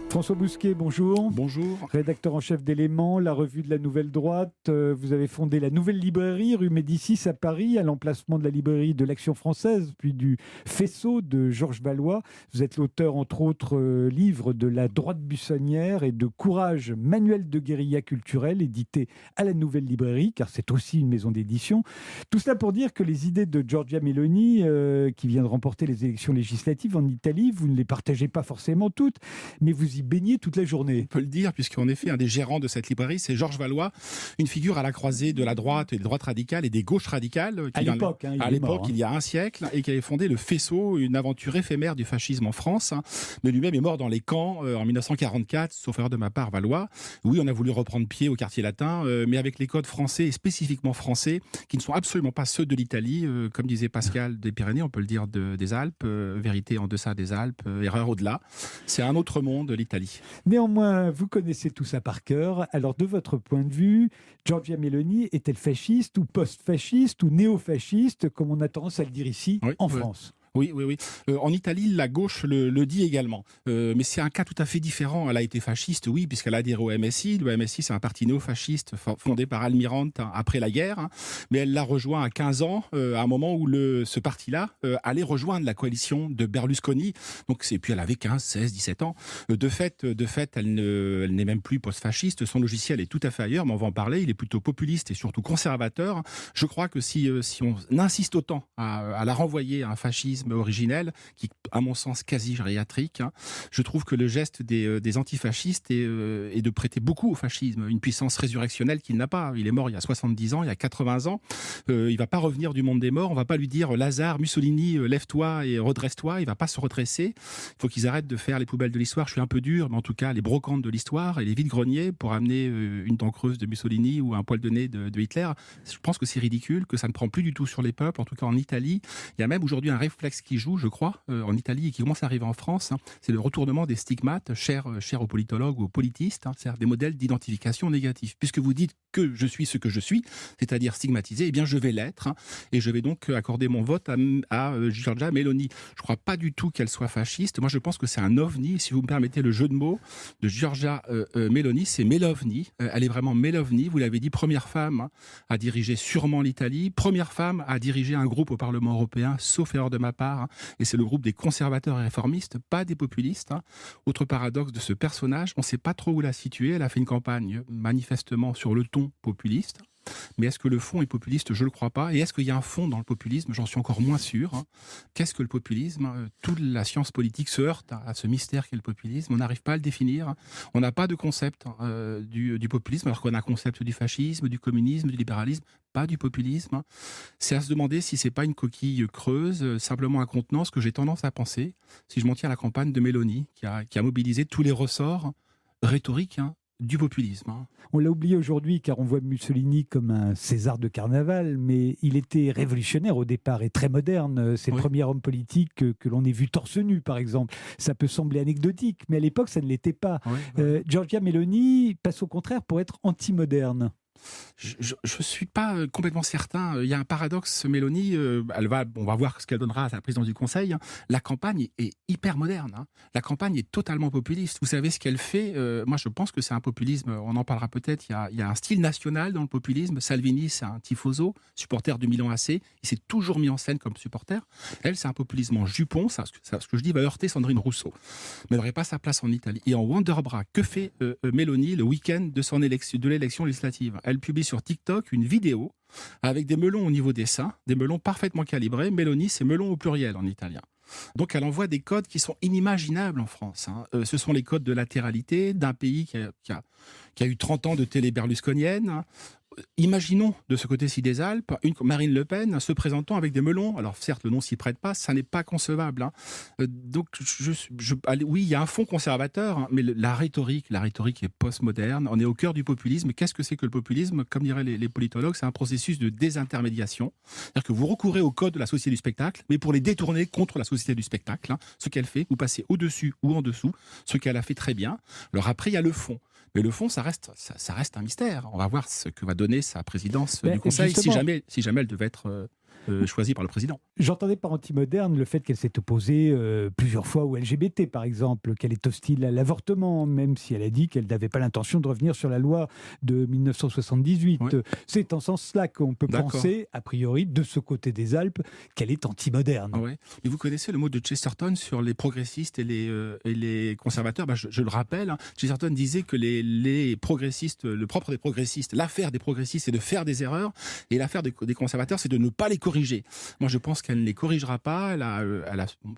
François Bousquet, bonjour. Bonjour. Rédacteur en chef d'Éléments, la revue de la Nouvelle Droite. Vous avez fondé la Nouvelle Librairie, rue Médicis à Paris, à l'emplacement de la librairie de l'Action française, puis du Faisceau de Georges Valois. Vous êtes l'auteur, entre autres, livres de La droite buissonnière et de Courage, manuel de guérilla culturelle, édité à la Nouvelle Librairie, car c'est aussi une maison d'édition. Tout cela pour dire que les idées de Giorgia Meloni, qui vient de remporter les élections législatives en Italie, vous ne les partagez pas forcément toutes, mais vous y baignez toute la journée. On peut le dire, puisqu'en effet, un des gérants de cette librairie, c'est Georges Valois, une figure à la croisée de la droite et de droite radicale et des gauches radicales. À l'époque, il y a un siècle, et qui avait fondé le Faisceau, une aventure éphémère du fascisme en France. Mais lui-même est mort dans les camps en 1944, sauf erreur de ma part, Valois. Oui, on a voulu reprendre pied au quartier latin, mais avec les codes français, et spécifiquement français, qui ne sont absolument pas ceux de l'Italie. Comme disait Pascal des Pyrénées, on peut le dire des Alpes, vérité en deçà des Alpes, erreur au-delà. C'est un autre monde, l'Italie. Néanmoins, vous connaissez tout ça par cœur. Alors, de votre point de vue, Giorgia Meloni est-elle fasciste ou post-fasciste ou néo-fasciste, comme on a tendance à le dire ici, en France ? Oui. En Italie, la gauche le dit également. Mais c'est un cas tout à fait différent. Elle a été fasciste, oui, puisqu'elle a adhéré au MSI. Le MSI, c'est un parti néo-fasciste fondé par Almirante après la guerre. Mais elle l'a rejoint à 15 ans, à un moment où ce parti-là allait rejoindre la coalition de Berlusconi. Puis elle avait 15, 16, 17 ans. De fait, elle n'est même plus post-fasciste. Son logiciel est tout à fait ailleurs, mais on va en parler. Il est plutôt populiste et surtout conservateur. Je crois que si on insiste autant à la renvoyer à un fascisme originel, qui à mon sens quasi gériatrique, je trouve que le geste des antifascistes est de prêter beaucoup au fascisme une puissance résurrectionnelle qu'il n'a pas. Il est mort il y a 70 ans, il y a 80 ans, il va pas revenir du monde des morts, on va pas lui dire Lazare, Mussolini, lève-toi et redresse-toi, il va pas se redresser. Il faut qu'ils arrêtent de faire les poubelles de l'histoire, je suis un peu dur, mais en tout cas les brocantes de l'histoire et les vides-greniers pour amener une dent creuse de Mussolini ou un poil de nez de Hitler. Je pense que c'est ridicule, que ça ne prend plus du tout sur les peuples, en tout cas en Italie. Il y a même aujourd'hui un réflexe qui joue, je crois, en Italie et qui commence à arriver en France, c'est le retournement des stigmates, chers aux politologues ou aux politistes, c'est-à-dire des modèles d'identification négatifs. Puisque vous dites que je suis ce que je suis, c'est-à-dire stigmatisé, eh bien je vais l'être, et je vais donc accorder mon vote à Giorgia Meloni. Je ne crois pas du tout qu'elle soit fasciste. Moi, je pense que c'est un ovni, si vous me permettez le jeu de mots de Giorgia Meloni, c'est Melovni. Elle est vraiment Melovni. Vous l'avez dit, première femme à diriger sûrement l'Italie, première femme à diriger un groupe au Parlement européen, sauf erreur de ma part, et c'est le groupe des conservateurs et réformistes, pas des populistes. Autre paradoxe de ce personnage, on ne sait pas trop où la situer. Elle a fait une campagne manifestement sur le ton populiste. Mais est-ce que le fond est populiste? Je ne le crois pas. Et est-ce qu'il y a un fond dans le populisme? J'en suis encore moins sûr. Qu'est-ce que le populisme? Toute la science politique se heurte à ce mystère qu'est le populisme. On n'arrive pas à le définir. On n'a pas de concept du populisme, alors qu'on a un concept du fascisme, du communisme, du libéralisme, pas du populisme. C'est à se demander si c'est pas une coquille creuse, simplement un contenant, ce que j'ai tendance à penser, si je m'en tiens à la campagne de Meloni, qui a mobilisé tous les ressorts rhétoriques du populisme. On l'a oublié aujourd'hui car on voit Mussolini comme un César de carnaval, mais il était révolutionnaire au départ et très moderne. C'est le premier homme politique que l'on ait vu torse nu, par exemple. Ça peut sembler anecdotique, mais à l'époque, ça ne l'était pas. Giorgia Meloni passe au contraire pour être anti-moderne. Je ne suis pas complètement certain. Il y a un paradoxe, Meloni, on va voir ce qu'elle donnera à la présidence du Conseil. La campagne est hyper moderne. La campagne est totalement populiste. Vous savez ce qu'elle fait? Moi, je pense que c'est un populisme, on en parlera peut-être, il y a un style national dans le populisme. Salvini, c'est un tifoso, supporter du Milan AC. Il s'est toujours mis en scène comme supporter. Elle, c'est un populisme en jupon. Ce que je dis va heurter Sandrine Rousseau. Mais elle n'aurait pas sa place en Italie. Et en Wonderbra, que fait Meloni le week-end de l'élection législative? Elle publie sur TikTok une vidéo avec des melons au niveau des seins, des melons parfaitement calibrés. Meloni, c'est melon au pluriel en italien. Donc elle envoie des codes qui sont inimaginables en France. Ce sont les codes de latéralité d'un pays qui a eu 30 ans de télé berlusconienne. Imaginons de ce côté-ci des Alpes, Marine Le Pen se présentant avec des melons. Alors certes, le nom s'y prête pas, ça n'est pas concevable. Donc oui, il y a un fond conservateur, mais la rhétorique est postmoderne. On est au cœur du populisme. Qu'est-ce que c'est que le populisme? Comme diraient les politologues, c'est un processus de désintermédiation. C'est-à-dire que vous recourez au code de la société du spectacle, mais pour les détourner contre la société du spectacle. Ce qu'elle fait, vous passez au-dessus ou en dessous, ce qu'elle a fait très bien. Alors après, il y a le fond. Mais le fond, ça reste un mystère. On va voir ce que va donner sa présidence du Conseil si jamais elle devait être choisie par le président. J'entendais par anti-moderne le fait qu'elle s'est opposée plusieurs fois au LGBT, par exemple, qu'elle est hostile à l'avortement, même si elle a dit qu'elle n'avait pas l'intention de revenir sur la loi de 1978. Ouais. C'est en ce sens-là qu'on peut penser, a priori, de ce côté des Alpes, qu'elle est anti-moderne. Ouais. Et vous connaissez le mot de Chesterton sur les progressistes et les conservateurs. Je le rappelle, hein, Chesterton disait que les progressistes, le propre des progressistes, l'affaire des progressistes, c'est de faire des erreurs, et l'affaire des conservateurs, c'est de ne pas les corriger. Moi, je pense qu'elle ne les corrigera pas.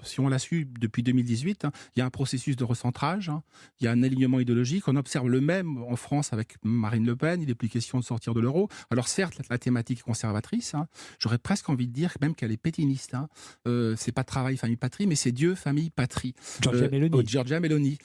Si on l'a su depuis 2018, hein, il y a un processus de recentrage, hein, il y a un alignement idéologique. On observe le même en France avec Marine Le Pen. Il n'est plus question de sortir de l'euro. Alors certes, la thématique est conservatrice. Hein, j'aurais presque envie de dire même qu'elle est pétiniste. Hein. C'est pas travail, famille, patrie, mais c'est Dieu, famille, patrie. Giorgia Meloni.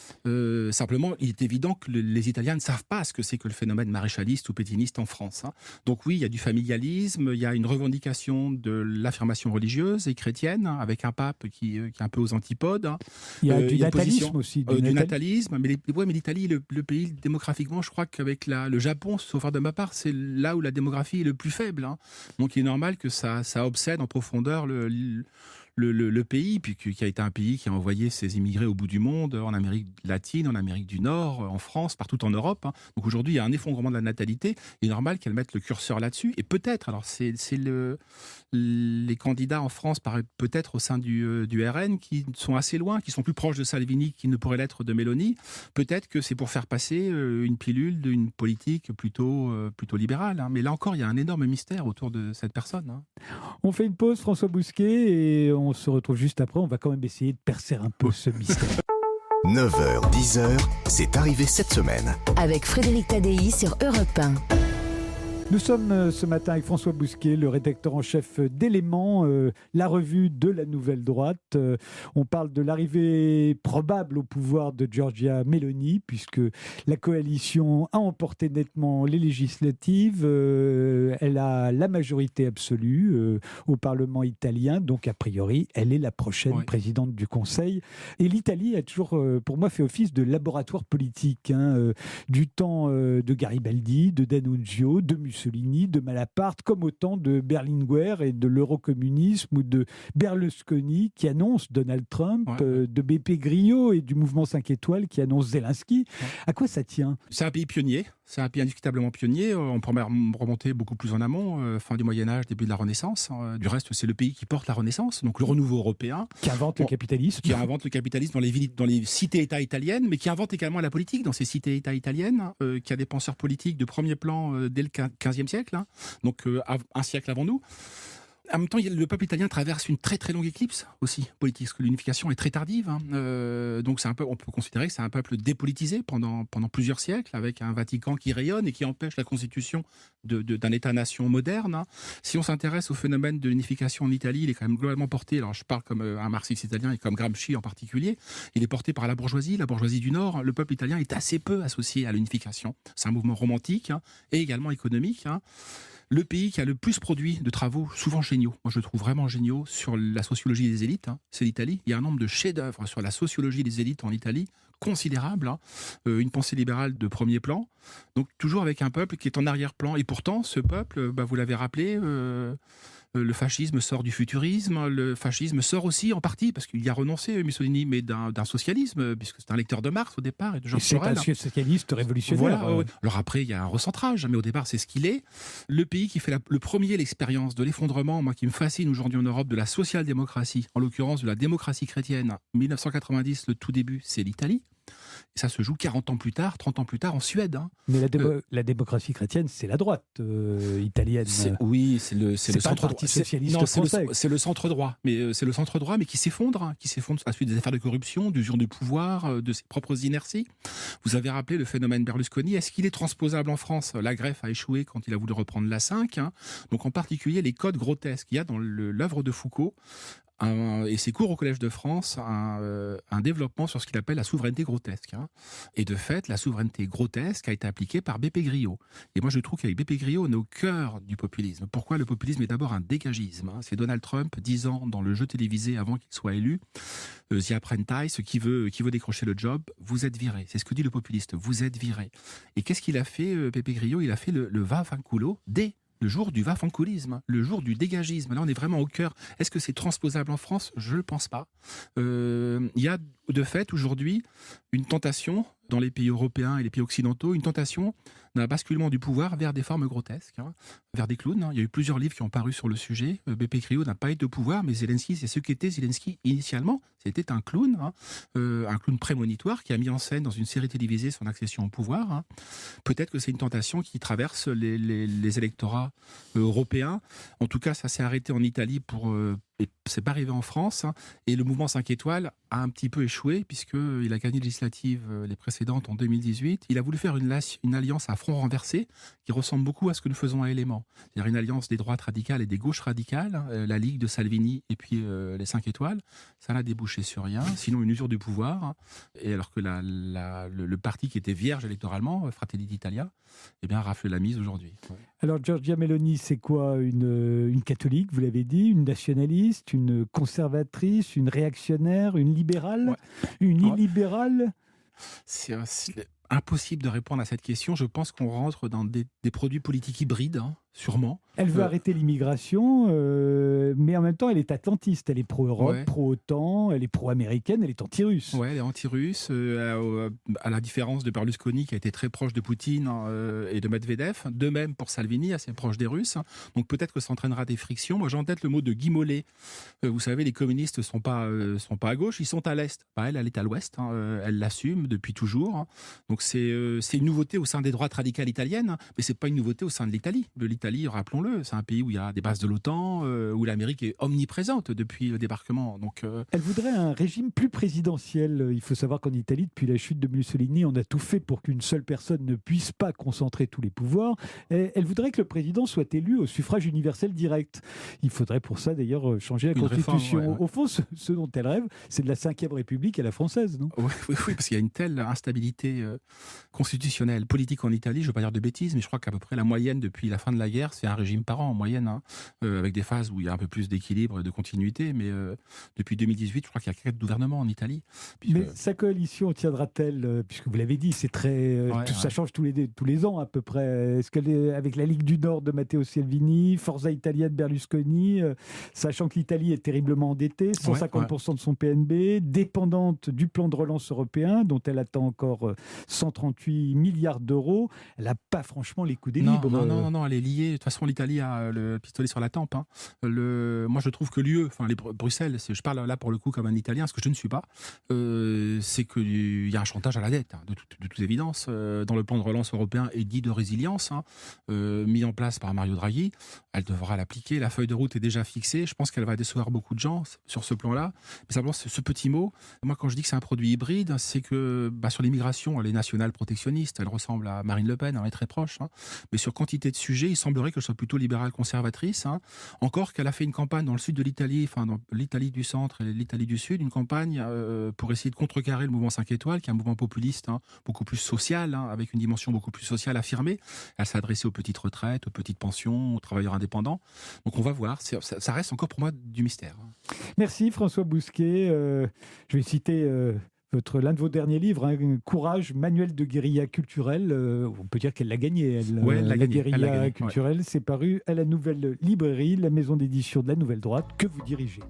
Simplement, il est évident que les Italiens ne savent pas ce que c'est que le phénomène maréchaliste ou pétiniste en France. Hein. Donc oui, il y a du familialisme, il y a une revendication de l'affirmation religieuse et chrétienne, hein, avec un pape qui est un peu aux antipodes. Hein. Il y a du natalisme aussi. Du natalisme, mais l'Italie, le pays démographiquement, je crois qu'avec le Japon, sauf de ma part, c'est là où la démographie est le plus faible. Hein. Donc il est normal que ça obsède en profondeur le pays, puis qui a été un pays qui a envoyé ses immigrés au bout du monde, en Amérique latine, en Amérique du Nord, en France, partout en Europe. Hein. Donc aujourd'hui, il y a un effondrement de la natalité. Il est normal qu'elle mette le curseur là-dessus. Et peut-être, alors les candidats en France, peut-être au sein du RN, qui sont assez loin, qui sont plus proches de Salvini qu'ils ne pourraient l'être de Meloni. Peut-être que c'est pour faire passer une pilule d'une politique plutôt libérale. Hein. Mais là encore, il y a un énorme mystère autour de cette personne. Hein. On fait une pause, François Bousquet, et on se retrouve juste après. On va quand même essayer de percer un peu ce mystère. 9h, 10h, c'est arrivé cette semaine. Avec Frédéric Tadei sur Europe 1. Nous sommes ce matin avec François Bousquet, le rédacteur en chef d'Éléments, la revue de la Nouvelle Droite. On parle de l'arrivée probable au pouvoir de Giorgia Meloni, puisque la coalition a emporté nettement les législatives. Elle a la majorité absolue au Parlement italien, donc a priori, elle est la prochaine présidente du Conseil. Et l'Italie a toujours, pour moi, fait office de laboratoire politique, hein, du temps de Garibaldi, de D'Annunzio, de Mussolini, de Malaparte, comme au temps de Berlinguer et de l'eurocommunisme, ou de Berlusconi qui annonce Donald Trump, de Beppe Grillo et du mouvement 5 étoiles qui annonce Zelensky. À quoi ça tient ? C'est un pays pionnier. C'est un pays indiscutablement pionnier. On pourrait remonter beaucoup plus en amont, fin du Moyen-Âge, début de la Renaissance. Du reste, c'est le pays qui porte la Renaissance, donc le renouveau européen. Qui invente le capitalisme. Qui invente le capitalisme dans les cités-États italiennes, mais qui invente également la politique dans ces cités-États italiennes, qui a des penseurs politiques de premier plan dès le XVe siècle, hein, donc un siècle avant nous. En même temps, le peuple italien traverse une très très longue éclipse aussi politique, parce que l'unification est très tardive. Hein. Donc on peut considérer que c'est un peuple dépolitisé pendant plusieurs siècles, avec un Vatican qui rayonne et qui empêche la constitution d'un État-nation moderne. Hein. Si on s'intéresse au phénomène de l'unification en Italie, il est quand même globalement porté, alors je parle comme un marxiste italien et comme Gramsci en particulier, il est porté par la bourgeoisie du Nord. Le peuple italien est assez peu associé à l'unification. C'est un mouvement romantique, hein, et également économique. Hein. Le pays qui a le plus produit de travaux, souvent géniaux, moi je le trouve vraiment géniaux, sur la sociologie des élites, hein, c'est l'Italie. Il y a un nombre de chefs-d'œuvre sur la sociologie des élites en Italie, considérable, hein, une pensée libérale de premier plan, donc toujours avec un peuple qui est en arrière-plan. Et pourtant, ce peuple, vous l'avez rappelé, le fascisme sort du futurisme, le fascisme sort aussi en partie, parce qu'il y a renoncé Mussolini, mais d'un socialisme, puisque c'est un lecteur de Marx au départ et de Georges Sorel. C'est un socialiste révolutionnaire. Voilà, Alors après, il y a un recentrage, mais au départ, c'est ce qu'il est. Le pays qui fait le premier l'expérience de l'effondrement, moi qui me fascine aujourd'hui en Europe, de la social-démocratie, en l'occurrence de la démocratie chrétienne, 1990, le tout début, c'est l'Italie. Et ça se joue 40 ans plus tard, 30 ans plus tard en Suède. Hein. Mais la démocratie chrétienne, c'est la droite italienne. Oui, c'est le centre droit. C'est le centre droit, mais c'est le centre droit, mais qui s'effondre à la suite des affaires de corruption, d'usure du pouvoir, de ses propres inerties. Vous avez rappelé le phénomène Berlusconi. Est-ce qu'il est transposable en France ? La greffe a échoué quand il a voulu reprendre la 5. Hein. Donc en particulier les codes grotesques qu'il y a dans l'œuvre de Foucault. Et ses cours au Collège de France, un développement sur ce qu'il appelle la souveraineté grotesque. Hein. Et de fait, la souveraineté grotesque a été appliquée par Beppe Grillo. Et moi, je trouve qu'avec Beppe Grillo, on est au cœur du populisme. Pourquoi le populisme est d'abord un dégagisme, hein. C'est Donald Trump, 10 ans dans le jeu télévisé avant qu'il soit élu, The Apprentice, qui veut décrocher le job, vous êtes viré. C'est ce que dit le populiste, vous êtes viré. Et qu'est-ce qu'il a fait, Beppe Grillo ? Il a fait le va fanculo dès le jour du vafanculisme, le jour du dégagisme. Là, on est vraiment au cœur. Est-ce que c'est transposable en France ? Je ne le pense pas. Il y a de fait aujourd'hui une tentation dans les pays européens et les pays occidentaux, une tentation d'un basculement du pouvoir vers des formes grotesques, vers des clowns. Il y a eu plusieurs livres qui ont paru sur le sujet. BP Cryo n'a pas été au pouvoir, mais Zelensky, c'est ce qu'était Zelensky initialement. C'était un clown prémonitoire qui a mis en scène dans une série télévisée son accession au pouvoir. Peut-être que c'est une tentation qui traverse les électorats européens. En tout cas, ça s'est arrêté en Italie et c'est pas arrivé en France. Et le mouvement 5 étoiles a un petit peu échoué puisqu'il a gagné les législatives, les précédentes en 2018. Il a voulu faire une alliance à front renversé qui ressemble beaucoup à ce que nous faisons à Éléments. C'est-à-dire une alliance des droites radicales et des gauches radicales, la Ligue de Salvini et puis les 5 étoiles. Ça n'a débouché sur rien, sinon une usure du pouvoir. Et alors que le parti qui était vierge électoralement, Fratelli d'Italia, rafle la mise aujourd'hui. Ouais. Alors Giorgia Meloni, c'est quoi une catholique, vous l'avez dit, une nationaliste, une conservatrice, une réactionnaire, une libérale, une illibérale ? C'est impossible de répondre à cette question. Je pense qu'on rentre dans des produits politiques hybrides, sûrement. Elle veut arrêter l'immigration, mais en même temps, elle est atlantiste. Elle est pro-Europe, pro-OTAN, elle est pro-américaine, elle est anti-russe. Oui, elle est anti-russe, à la différence de Berlusconi, qui a été très proche de Poutine et de Medvedev. De même pour Salvini, assez proche des Russes. Donc peut-être que ça entraînera des frictions. Moi, j'ai en tête le mot de Guy Mollet. Vous savez, les communistes ne sont pas à gauche, ils sont à l'Est. Elle est à l'Ouest. Elle l'assume depuis toujours. Donc c'est une nouveauté au sein des droites radicales italiennes, mais ce n'est pas une nouveauté au sein de l'Italie. L'Italie, rappelons-le, c'est un pays où il y a des bases de l'OTAN, où l'Amérique est omniprésente depuis le débarquement. Donc, Elle voudrait un régime plus présidentiel. Il faut savoir qu'en Italie, depuis la chute de Mussolini, on a tout fait pour qu'une seule personne ne puisse pas concentrer tous les pouvoirs. Et elle voudrait que le président soit élu au suffrage universel direct. Il faudrait pour ça d'ailleurs changer la Constitution. Réforme, Au fond, ce dont elle rêve, c'est de la 5e République à la française, non ? Oui, parce qu'il y a une telle instabilité constitutionnelle, politique en Italie, je ne veux pas dire de bêtises, mais je crois qu'à peu près la moyenne depuis la fin de la guerre, c'est un régime par an en moyenne, avec des phases où il y a un peu plus d'équilibre et de continuité, mais depuis 2018, je crois qu'il y a 4 gouvernements en Italie. Mais sa coalition tiendra-t-elle, puisque vous l'avez dit, c'est très, ça change tous les ans à peu près. Est-ce qu'elle est avec la Ligue du Nord de Matteo Salvini, Forza Italia de Berlusconi, sachant que l'Italie est terriblement endettée, 150% de son PNB, dépendante du plan de relance européen, dont elle attend encore 138 milliards d'euros, elle n'a pas franchement les coups des libres. Non, elle est liée. De toute façon, l'Italie a le pistolet sur la tempe. Moi, je trouve que l'UE, Bruxelles, je parle là pour le coup comme un Italien, ce que je ne suis pas, c'est qu'il y a un chantage à la dette, de toute évidence, dans le plan de relance européen et dit de résilience, mis en place par Mario Draghi. Elle devra l'appliquer. La feuille de route est déjà fixée. Je pense qu'elle va décevoir beaucoup de gens sur ce plan-là. Mais simplement, ce petit mot, moi, quand je dis que c'est un produit hybride, c'est que sur l'immigration, elle est nationale protectionniste. Elle ressemble à Marine Le Pen, elle est très proche. Mais sur quantité de sujets, il semblerait que je sois plutôt libérale conservatrice. Encore qu'elle a fait une campagne dans le sud de l'Italie, dans l'Italie du centre et l'Italie du sud, une campagne pour essayer de contrecarrer le mouvement 5 étoiles, qui est un mouvement populiste, beaucoup plus social, avec une dimension beaucoup plus sociale affirmée. Elle s'est adressée aux petites retraites, aux petites pensions, aux travailleurs indépendants. Donc on va voir. Ça reste encore pour moi du mystère. Merci François Bousquet. Je vais citer l'un de vos derniers livres, Courage, manuel de guérilla culturelle. On peut dire qu'elle l'a gagné, la guérilla culturelle. C'est paru à la Nouvelle Librairie, la maison d'édition de la Nouvelle Droite que vous dirigez.